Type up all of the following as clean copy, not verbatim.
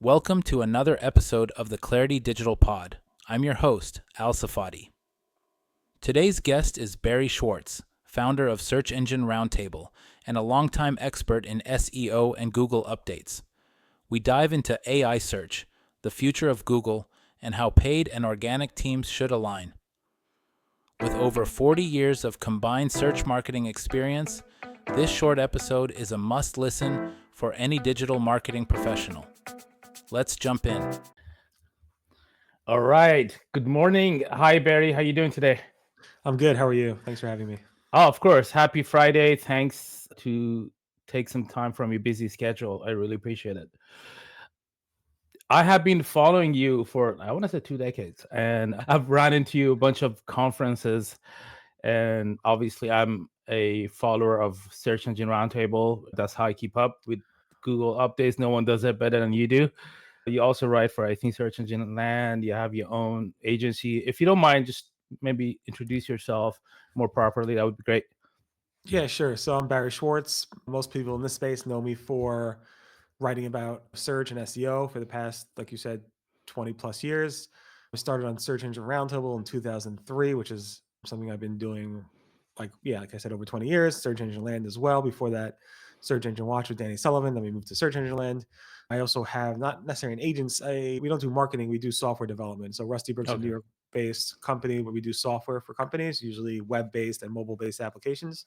Welcome to another episode of the Clarity Digital Pod. I'm your host, Al Sefati. Today's guest is Barry Schwartz, founder of Search Engine Roundtable and a longtime expert in SEO and Google updates. We dive into AI search, the future of Google, and how paid and organic teams should align. With over 40 years of combined search marketing experience, this short episode is a must-listen for any digital marketing professional. Let's jump in. All right. Good morning. Hi, Barry. How you doing today? I'm good. How are you? Thanks for having me. Oh, of course. Happy Friday. Thanks to take some time from your busy schedule. I really appreciate it. I have been following you for, I want to say 2 decades, and I've run into you a bunch of conferences. And obviously, I'm a follower of Search Engine Roundtable. That's how I keep up with Google updates. No one does it better than you do. You also write for, I think, Search Engine Land. You have your own agency. If you don't mind, just maybe introduce yourself more properly. That would be great. Yeah, sure. So I'm Barry Schwartz. Most people in this space know me for writing about search and SEO for the past, like you said, 20 plus years. I started on Search Engine Roundtable in 2003, which is something I've been doing, like I said, over 20 years. Search Engine Land as well. Before that, Search Engine Watch with Danny Sullivan. Then we moved to Search Engine Land. I also have not necessarily an agency. We don't do marketing. We do software development. So Rusty Brooks, a New Okay. York-based company, where we do software for companies, usually web-based and mobile-based applications.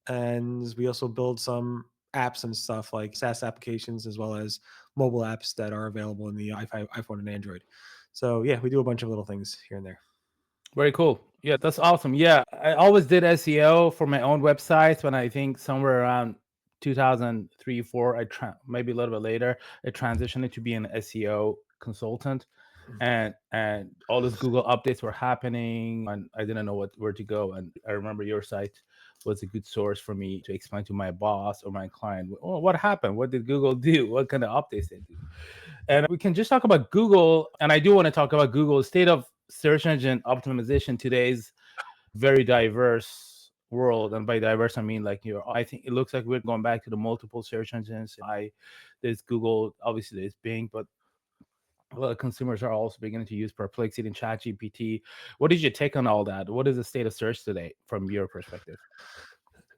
And we also build some apps and stuff like SaaS applications as well as mobile apps that are available in the iPhone and Android. So yeah, we do a bunch of little things here and there. Very cool. Yeah, that's awesome. Yeah, I always did SEO for my own websites when I think somewhere around 2003, 4, maybe a little bit later, I transitioned to be an SEO consultant. And all those Google updates were happening and I didn't know where to go. And I remember your site was a good source for me to explain to my boss or my client, oh, what happened? What did Google do? What kind of updates they do? And we can just talk about Google. And I do want to talk about Google's state of search engine optimization. Today's very diverse world, and by diverse I mean I think it looks like we're going back to the multiple search engines. There's Google, obviously there's Bing, but a lot of consumers are also beginning to use Perplexity and ChatGPT. What is your take on all that? What is the state of search today from your perspective?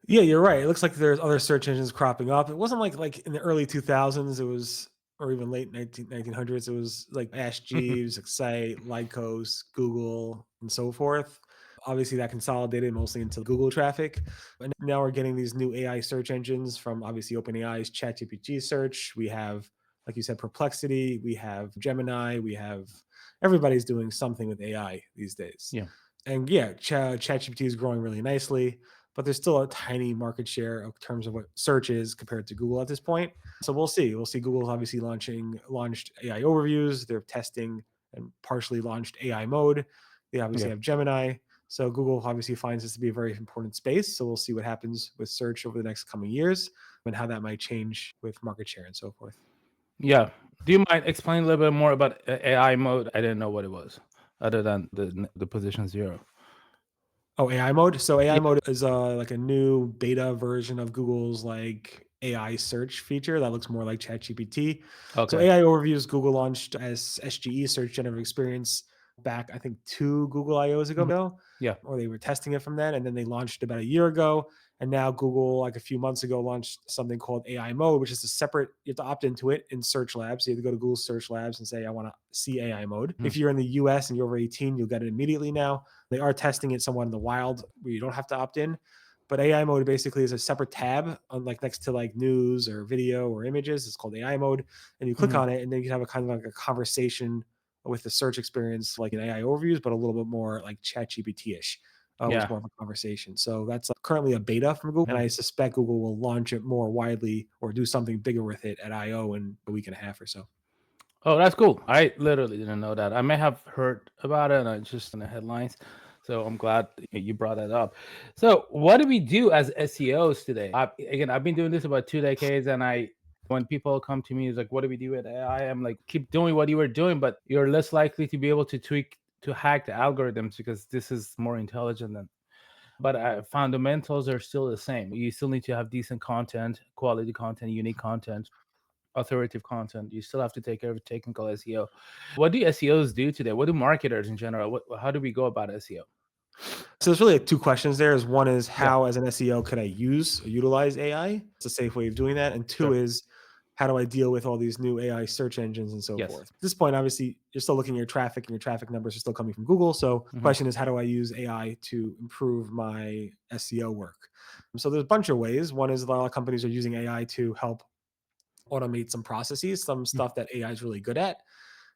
Yeah, you're right. It looks like there's other search engines cropping up. It wasn't like in the early 2000s. It was, or even late 1900s. It was like Ask Jeeves, Excite, Lycos, Google, and so forth. Obviously, that consolidated mostly into Google traffic. And now we're getting these new AI search engines from obviously OpenAI's ChatGPT search. We have, like you said, Perplexity. We have Gemini. We have everybody's doing something with AI these days. Yeah. And yeah, ChatGPT is growing really nicely, but there's still a tiny market share in terms of what search is compared to Google at this point. So we'll see. We'll see. Google's obviously launched AI overviews. They're testing and partially launched AI mode. They obviously Yeah. have Gemini. So Google obviously finds this to be a very important space. So we'll see what happens with search over the next coming years and how that might change with market share and so forth. Yeah. Do you mind explaining a little bit more about AI mode? I didn't know what it was, other than the position 0. Oh, AI mode. So AI Yeah. mode is like a new beta version of Google's like AI search feature that looks more like ChatGPT. So Okay. AI overviews Google launched as SGE, Search Generative Experience, back I think 2 Google I/Os Mhm. ago, Yeah. or they were testing it from then, and then they launched about a year ago. And now Google, like a few months ago, launched something called AI mode, which is a separate. You have to opt into it in Search Labs. You have to go to Google Search Labs and say, "I want to see AI mode." Mhm. If you're in the US and you're over 18, you'll get it immediately now. They are testing it somewhat in the wild where you don't have to opt in. But AI mode basically is a separate tab on like next to like news or video or images. It's called AI mode. And you click Mhm. on it and then you can have a kind of like a conversation with the search experience, like in AI overviews, but a little bit more like ChatGPT-ish. With Yeah. more of a conversation. So that's currently a beta from Google. And I suspect Google will launch it more widely or do something bigger with it at I/O in a week and a half or so. Oh, that's cool. I literally didn't know that. I may have heard about it, and I just in the headlines. So I'm glad you brought that up. So what do we do as SEOs today? I've been doing this about 2 decades, and when people come to me, it's like, "What do we do with AI?" I'm like, "Keep doing what you were doing, but you're less likely to be able to hack the algorithms because this is more intelligent than." But fundamentals are still the same. You still need to have decent content, quality content, unique content. authoritative content. You still have to take care of technical SEO. What do SEOs do today? What do marketers in general? How do we go about SEO? So there's really like two questions there. Is one is Yeah, how, as an SEO, could I use or utilize AI? It's a safe way of doing that. And two sure. is how do I deal with all these new AI search engines and so Yes. forth? At this point, obviously, you're still looking at your traffic, and your traffic numbers are still coming from Google. So the Hmm. question is, how do I use AI to improve my SEO work? So there's a bunch of ways. One is a lot of companies are using AI to help automate some processes, some stuff that AI is really good at.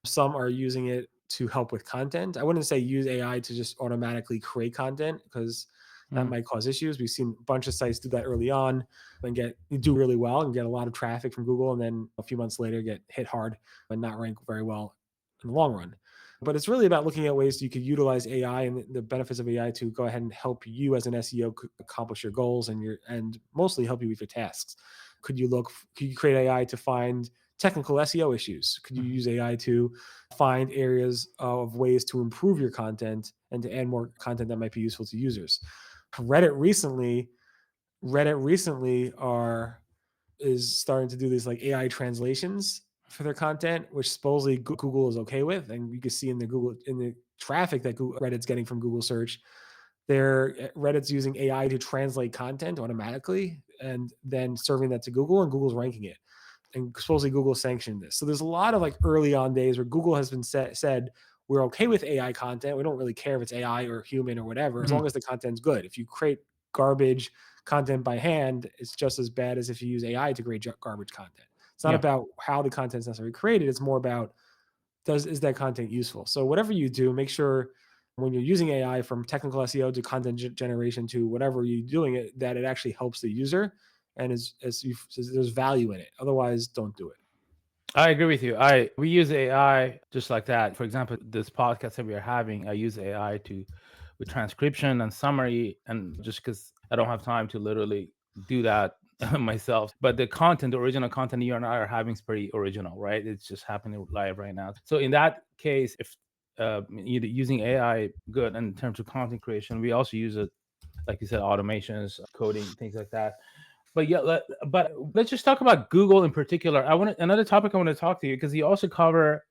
Some are using it to help with content. I wouldn't say use AI to just automatically create content because that Hmm. might cause issues. We've seen a bunch of sites do that early on and do really well and get a lot of traffic from Google, and then a few months later get hit hard and not rank very well in the long run. But it's really about looking at ways you could utilize AI and the benefits of AI to go ahead and help you as an SEO accomplish your goals and mostly help you with your tasks. Could you create AI to find technical SEO issues? Could you Hmm. use AI to find areas of ways to improve your content and to add more content that might be useful to users? Reddit recently, Reddit recently are is starting to do these like AI translations for their content, which supposedly Google is okay with, and you can see in the traffic that Reddit's getting from Google search, Reddit's using AI to translate content automatically and then serving that to Google, and Google's ranking it. And supposedly Google sanctioned this. So there's a lot of like early on days where Google has been said we're okay with AI content. We don't really care if it's AI or human or whatever, as Hmm. long as the content's good. If you create garbage content by hand, it's just as bad as if you use AI to create garbage content. It's not Yeah. about how the content's necessarily created. It's more about is that content useful? So whatever you do, make sure when you're using AI from technical SEO to content generation to whatever you're doing it, that it actually helps the user and there's value in it. Otherwise, don't do it. I agree with you. We use AI just like that. For example, this podcast that we are having, I use AI to with transcription and summary, and just because I don't have time to literally do that myself. But the content, the original content you and I are having is pretty original, right? It's just happening live right now. So in that case, if using AI good in terms of content creation, we also use it, like you said, automations, coding, things like that. But yeah, but let's just talk about Google in particular. I want another topic I want to talk to you because you also cover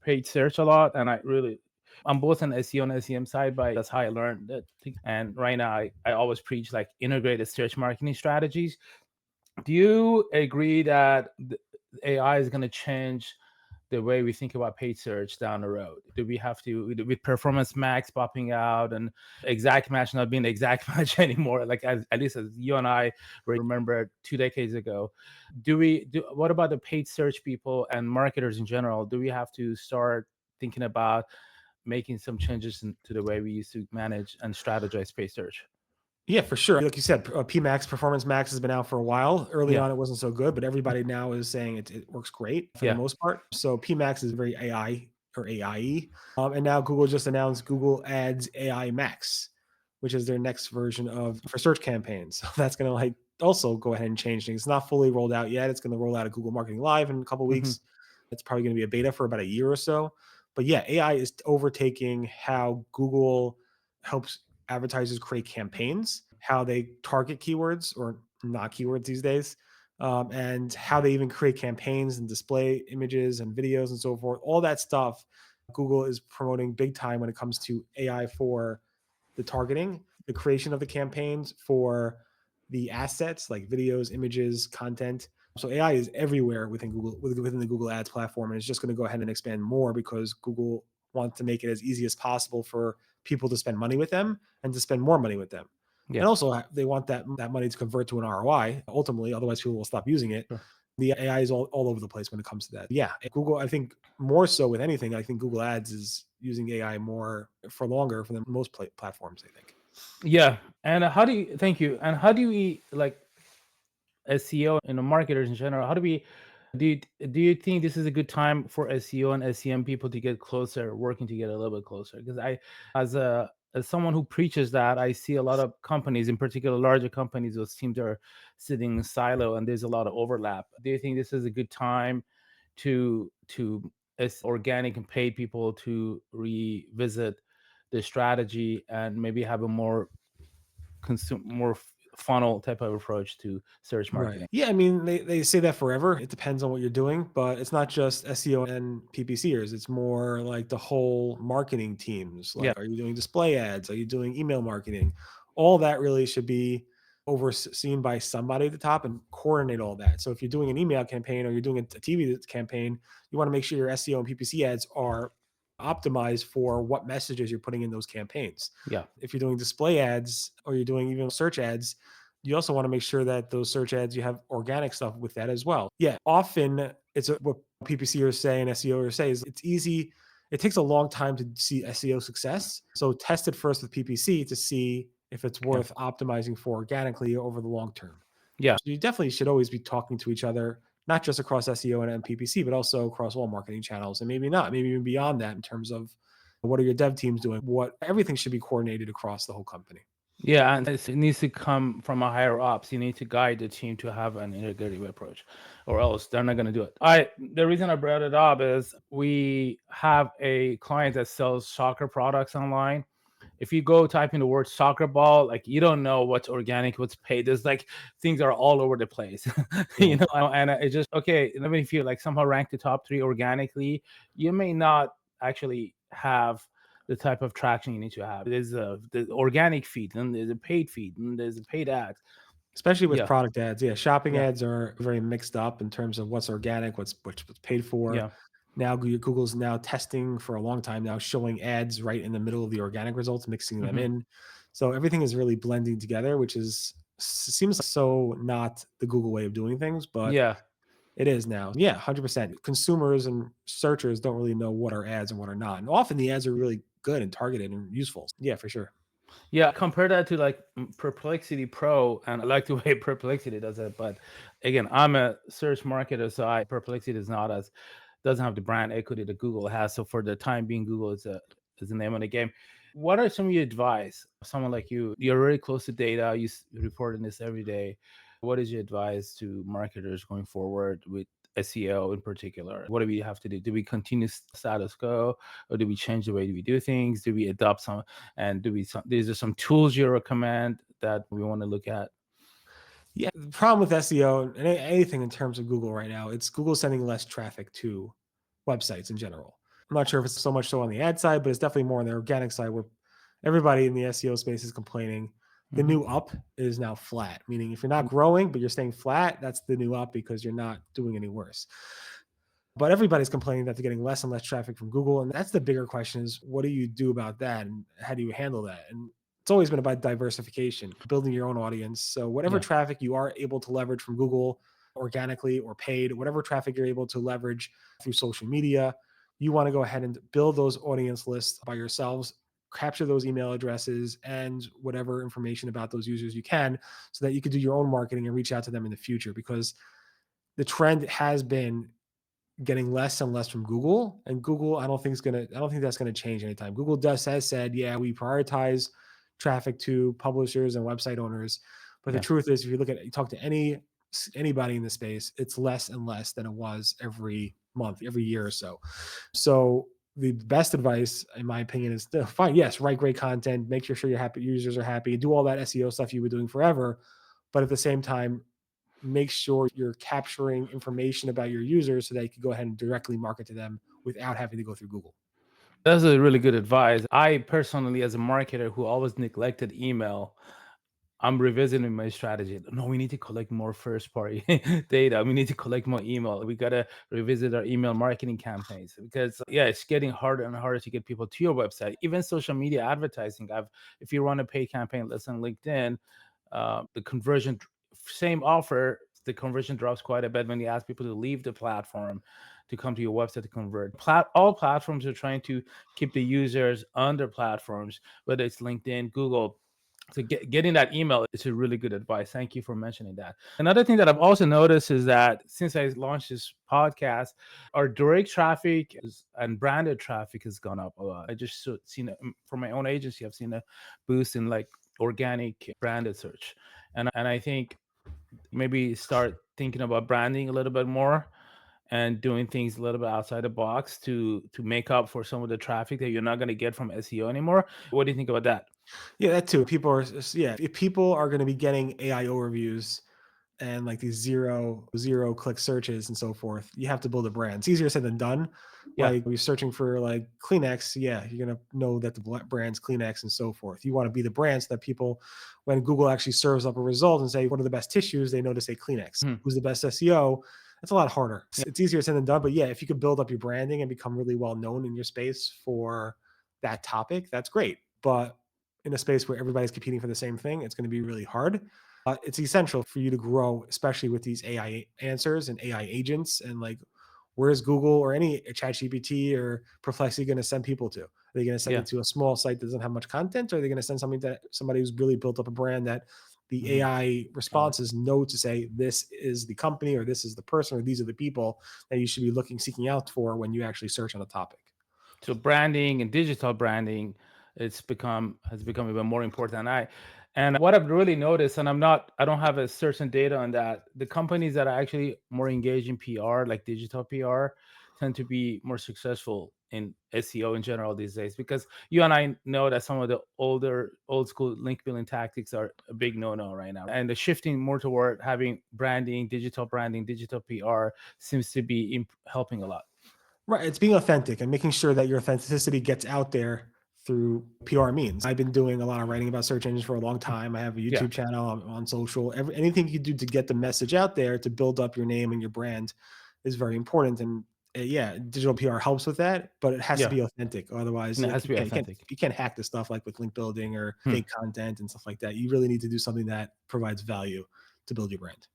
paid search a lot, and I'm both on SEO and SEM side, but that's how I learned it. And right now, I always preach like integrated search marketing strategies. Do you agree that the AI is going to change the way we think about paid search down the road? Do we have to, with performance max popping out and exact match not being the exact match anymore, like at least as you and I remember 2 decades ago? What about the paid search people and marketers in general? Do we have to start thinking about making some changes to the way we used to manage and strategize paid search? Yeah, for sure. Like you said, PMax Performance Max has been out for a while. Early Yeah. on, it wasn't so good, but everybody now is saying it works great for the Yeah. most part. So PMax is very AI or AIE. And now Google just announced Google Ads AI Max, which is their next version of for search campaigns. So that's going to like also go ahead and change things. It's not fully rolled out yet. It's going to roll out at Google Marketing Live in a couple of Hmm. weeks. It's probably going to be a beta for about a year or so. But yeah, AI is overtaking how Google helps advertisers create campaigns, how they target keywords or not keywords these days, and how they even create campaigns and display images and videos and so forth. All that stuff, Google is promoting big time when it comes to AI for the targeting, the creation of the campaigns, for the assets like videos, images, content. So AI is everywhere within the Google Ads platform, and it's just going to go ahead and expand more because Google wants to make it as easy as possible for people to spend money with them and to spend more money with them. Yeah. And also, they want that money to convert to an ROI ultimately, otherwise people will stop using it. Sure. The AI is all over the place when it comes to that. Yeah, Google, I think more so with anything, I think Google Ads is using AI more for longer for the most platforms, I think. Yeah. And thank you. And how do we like SEO and marketers in general? How do we do do you think this is a good time for SEO and SEM people to get closer, working to get a little bit closer? Because as someone who preaches that, I see a lot of companies, in particular larger companies, those teams are sitting in silo and there's a lot of overlap. Do you think this is a good time to as organic and paid people to revisit the strategy and maybe have a more funnel type of approach to search Right. marketing. Yeah, I mean, they say that forever. It depends on what you're doing, but it's not just SEO and PPCers. It's more like the whole marketing teams. Yeah, Like, are you doing display ads? Are you doing email marketing? All that really should be overseen by somebody at the top and coordinate all that. So if you're doing an email campaign or you're doing a TV campaign, you want to make sure your SEO and PPC ads are optimized for what messages you're putting in those campaigns. yeah, If you're doing display ads or you're doing even search ads, you also want to make sure that those search ads, you have organic stuff with that as well. Yeah, often what PPCers say and SEOers say is it's easy. It takes a long time to see SEO success. So test it first with PPC to see if it's yeah, worth optimizing for organically over the long term. yeah. So you definitely should always be talking to each other, not just across SEO and PPC, but also across all marketing channels, and maybe not, maybe even beyond that in terms of what are your dev teams doing? What everything should be coordinated across the whole company. Yeah, and it needs to come from a higher ups. You need to guide the team to have an integrative approach, or else they're not going to do it. The reason I brought it up is we have a client that sells soccer products online. If you go type in the word soccer ball, like you don't know what's organic, what's paid. There's like things are all over the place, Right. And it just okay. Even if you like somehow rank the top three organically, you may not actually have the type of traction you need to have. There's the organic feed, and there's a paid feed, and there's a paid ads. Especially with Yeah, product ads. Yeah, shopping yeah, ads are very mixed up in terms of what's organic, what's paid for. yeah. Now Google's now testing for a long time now, showing ads right in the middle of the organic results, mixing them Hmm. in. So everything is really blending together, which seems so not the Google way of doing things, but Yeah. it is now. Yeah, 100%. Consumers and searchers don't really know what are ads and what are not. And often the ads are really good and targeted and useful. Yeah, for sure. Yeah, compare that to like Perplexity Pro, and I like the way Perplexity does it. But again, I'm a search marketer, so Perplexity is not as doesn't have the brand equity that Google has. So for the time being, Google is the name of the game. What are some of your advice? Someone like you, you're very close to data. Report on this every day. What is your advice to marketers going forward with SEO in particular? What do we have to do? Do we continue status quo, or do we change the way we do things? Do we adopt some? And these are some tools you recommend that we want to look at? Yeah, the problem with SEO and anything in terms of Google right now, it's Google sending less traffic to websites in general. I'm not sure if it's so much so on the ad side, but it's definitely more on the organic side where everybody in the SEO space is complaining. The Hmm. new up is now flat, meaning if you're not growing, but you're staying flat, that's the new up because you're not doing any worse. But everybody's complaining that they're getting less and less traffic from Google. And that's the bigger question is what do you do about that? And how do you handle that? And it's always been about diversification, building your own audience. So whatever Yeah, traffic you are able to leverage from Google organically or paid, whatever traffic you're able to leverage through social media, you want to go ahead and build those audience lists by yourselves, capture those email addresses and whatever information about those users you can so that you could do your own marketing and reach out to them in the future because the trend has been getting less and less from Google. And Google, I don't think that's gonna change anytime. Google has said, yeah, we prioritize traffic to publishers and website owners. But the yeah. truth is, if you talk to anybody in the space, it's less and less than it was every month, every year or so. So the best advice, in my opinion, is to fine, yes, write great content, make sure your happy users are happy, do all that SEO stuff you were doing forever. But at the same time, make sure you're capturing information about your users so that you can go ahead and directly market to them without having to go through Google. That's a really good advice. I personally, as a marketer who always neglected email, I'm revisiting my strategy. No, we need to collect more first party data. We need to collect more email. We got to revisit our email marketing campaigns because, yeah, it's getting harder and harder to get people to your website. Even social media advertising. If you run a paid campaign, let's say on LinkedIn, the conversion, same offer, the conversion drops quite a bit when you ask people to leave the platform to come to your website to convert. All platforms are trying to keep the users on their platforms, whether it's LinkedIn, Google. So getting that email is a really good advice. Thank you for mentioning that. Another thing that I've also noticed is that since I launched this podcast, our direct traffic and branded traffic has gone up a lot. I just seen it for my own agency. I've seen a boost in like organic branded search, and I think maybe start thinking about branding a little bit more and doing things a little bit outside the box to make up for some of the traffic that you're not going to get from SEO anymore. What do you think about that? Yeah, that too. People are yeah, if people are going to be getting AI overviews and like these zero click searches and so forth, you have to build a brand. It's easier said than done. Yeah. Like, you're searching for like Kleenex, yeah, you're gonna know that the brand's Kleenex and so forth. You want to be the brand so that people, when Google actually serves up a result and say what are the best tissues, they know to say Kleenex. Mhm. Who's the best SEO? That's a lot harder. Yeah. It's easier said than done, but yeah, if you could build up your branding and become really well known in your space for that topic, that's great. But in a space where everybody's competing for the same thing, it's going to be really hard. It's essential for you to grow, especially with these AI answers and AI agents. And like, where's Google or any ChatGPT or Perplexity going to send people to? Are they going to send Yeah. it to a small site that doesn't have much content, or are they going to send something that somebody who's really built up a brand that the Mhm. AI responses know to say this is the company or this is the person or these are the people that you should be seeking out for when you actually search on a topic? So branding and digital branding, has become even more important. And what I've really noticed, and I don't have a certain data on that. The companies that are actually more engaged in PR, like digital PR, tend to be more successful in SEO in general these days. Because you and I know that some of the old school link building tactics are a big no-no right now, and the shifting more toward having branding, digital PR seems to be helping a lot. Right. It's being authentic and making sure that your authenticity gets out there through PR means. I've been doing a lot of writing about search engines for a long time. I have a Yeah. YouTube channel on social. Anything you do to get the message out there to build up your name and your brand is very important. And yeah, digital PR helps with that, but it has to Yeah. be authentic. And Otherwise, it has like to be authentic. you can't hack the stuff like with link building or Hmm. fake content and stuff like that. You really need to do something that provides value to build your brand.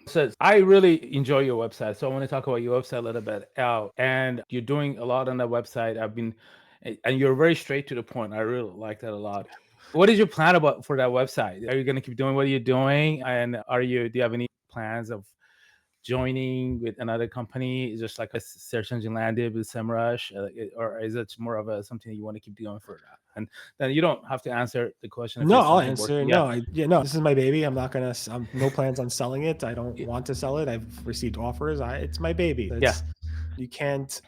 So I really enjoy your website. So I want to talk about your website a little bit. And you're doing a lot on that website. And you're very straight to the point. I really like that a lot. What is your plan about for that website? Are you going to keep doing what you're doing? And do you have any plans of joining with another company? Is just like a search engine landed with SEMrush, or is it more of something that you want to keep doing for that? And then you don't have to answer the question if No, it's I'll something answer. working. Yeah. No, no, this is my baby. I'm not gonna, no plans on selling it. I don't Yeah. want to sell it. I've received offers. It's my baby. Yeah. You can't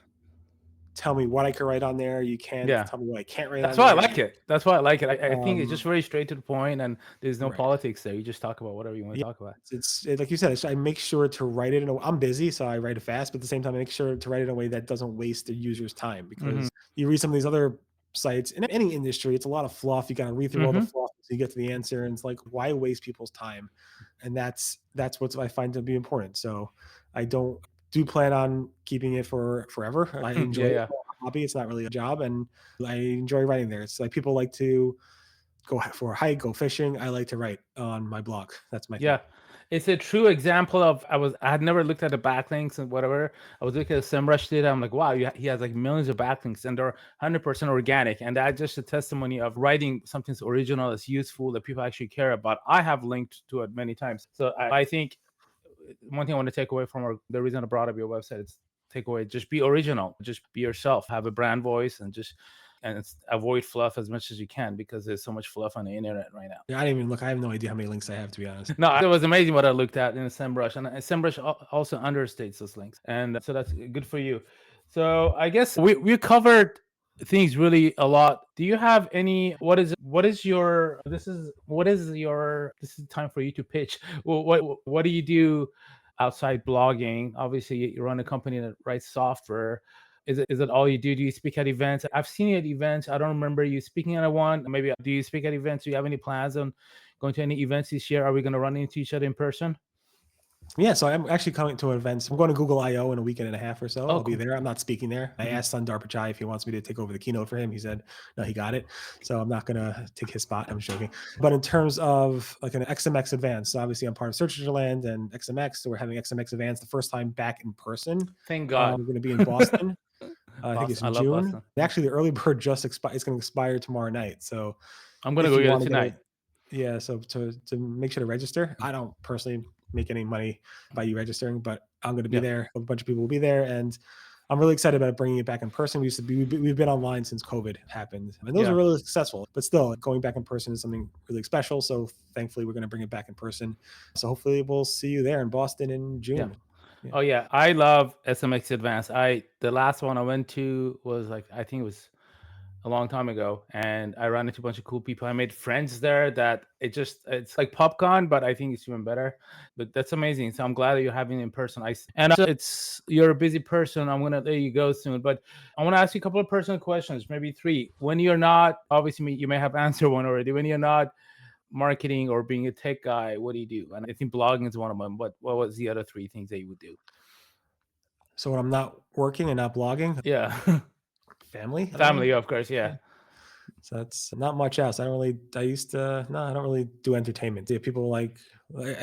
tell me what I can write on there. You can't Yeah. tell me what I can't write That's on why I there. like it. That's why I like it. I think it's just Um, very straight to the point, and there's no right. politics there. You just talk about whatever you want Yeah. to talk about. Like you said, I make sure to write it I'm busy, so I write it fast, but at the same time, I make sure to write it in a way that doesn't waste the user's time, Hmm. because you read some of these other sites in any industry, it's a lot of fluff. You got to read through all the Hmm. fluff so you get to the answer. And it's like, why waste people's time? And that's what I find to be important. So I don't do plan on keeping it for forever. I enjoy Yeah, it. yeah, It's a hobby. It's not really a job. And I enjoy writing there. It's like people like to go for a hike, go fishing. I like to write on my blog. That's my thing. yeah. It's a true example of I had never looked at the backlinks and whatever. I was looking at SEMrush data. I'm like, wow, he has like millions of backlinks, and they're 100% organic. And that's just a testimony of writing something that's original, that's useful, that people actually care about. I have linked to it many times. So I think one thing I want to take away from the reason I brought up your website is take away, just be original, just be yourself, have a brand voice, and avoid fluff as much as you can, because there's so much fluff on the internet right now. Yeah, I didn't even look. I have no idea how many links I have, to be honest. No, it was amazing what I looked at in SEMrush, and SEMrush also understates those links, and so that's good for you. So I guess we covered things really a lot. Do you have any? What is your? This is time for you to pitch. Well, what do you do outside blogging? Obviously, you run a company that writes software. Is it all you do? Do you speak at events? I've seen you at events. I don't remember you speaking at one. Maybe do you speak at events? Do you have any plans on going to any events this year? Are we going to run into each other in person? Yeah, so I'm actually coming to events. I'm going to Google I/O in a weekend and a half or so. Oh, I'll be cool. there. I'm not speaking there. I Mhm. asked Sundar Pichai if he wants me to take over the keynote for him. He said no, he got it. So I'm not gonna take his spot. I'm joking. But in terms of like an XMX Advance, so obviously I'm part of Search Engine Land and XMX. So we're having XMX Advance the first time back in person. Thank God. We're going to be in Boston. I think it's Boston. I in love June. Boston. Actually, the early bird just expired. It's going to expire tomorrow night. So I'm going to if go you get it want to get tonight. a yeah, so to make sure to register. I don't personally make any money by you registering, but I'm going to be Yeah. there. A bunch of people will be there, and I'm really excited about bringing it back in person. We've been online since COVID happened, and those are Yeah. really successful. But still, going back in person is something really special. So thankfully, we're going to bring it back in person. So hopefully, we'll see you there in Boston in Yeah. June. Yeah. Oh yeah. I love SMX Advanced. The last one I went to was like, I think it was a long time ago, and I ran into a bunch of cool people. I made friends there that it's like popcorn, but I think it's even better. But that's amazing. So I'm glad that you're having it in person. And it's you're a busy person. I'm gonna let you go soon, but I want to ask you a couple of personal questions, maybe three. When you're not, obviously you may have answered one already. When you're not marketing or being a tech guy, what do you do? And I think blogging is one of them. But what was the other three things that you would do? So when I'm not working and not blogging, Yeah, family, family, of course. Yeah. So that's not much else. I used to, no, I don't really do entertainment. Yeah, people and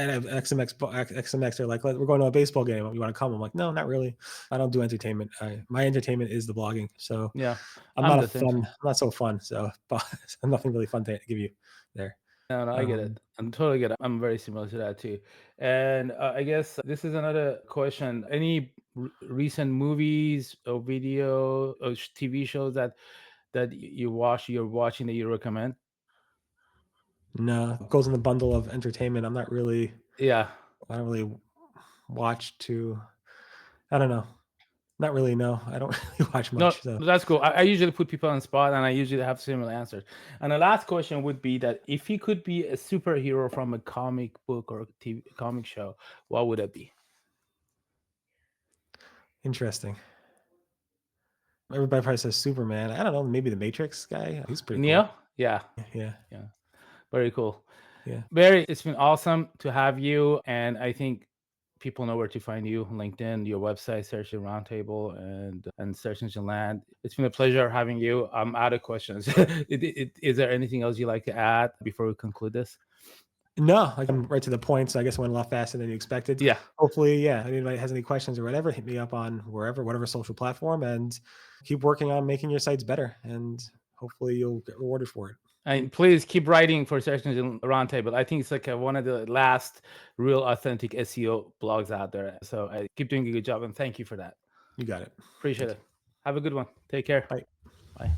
I have XMX are like, we're going to a baseball game. You want to come? I'm like, no, not really. I don't do entertainment. My entertainment is the blogging. So Yeah, I'm I'm not the same. I'm not so fun. So nothing really fun to give you there. No, I get it. I'm totally get it. I'm very similar to that too. And I guess this is another question. Any recent movies or video or TV shows that you're watching that you recommend? No, it goes in the bundle of entertainment. Yeah. I don't really watch to, I don't know. Not really. No, I don't really watch No, much. So that's cool. I usually put people on the spot, and I usually have similar answers. And the last question would be that if you could be a superhero from a comic book or TV comic show, what would it be? interesting. Everybody probably says Superman. I don't know. Maybe the Matrix guy. He's pretty Neo? cool. Yeah. Yeah. Yeah. Very cool. Yeah. Barry, it's been awesome to have you. And I think people know where to find you: LinkedIn, your website, Search Engine Roundtable, and Search Engine Land. It's been a pleasure having you. I'm out of questions. Is there anything else you'd like to add before we conclude this? No, like I'm right to the point. So I guess it went a lot faster than you expected. Yeah. Hopefully, yeah. If anybody has any questions or whatever, hit me up on whatever social platform, and keep working on making your sites better. And hopefully, you'll get rewarded for it. And please keep writing for Search Engine Roundtable. I think it's like one of the last real authentic SEO blogs out there. So I keep doing a good job, and thank you for that. You got it. Appreciate Thank you. it. Have a good one. Take care. Bye. Bye.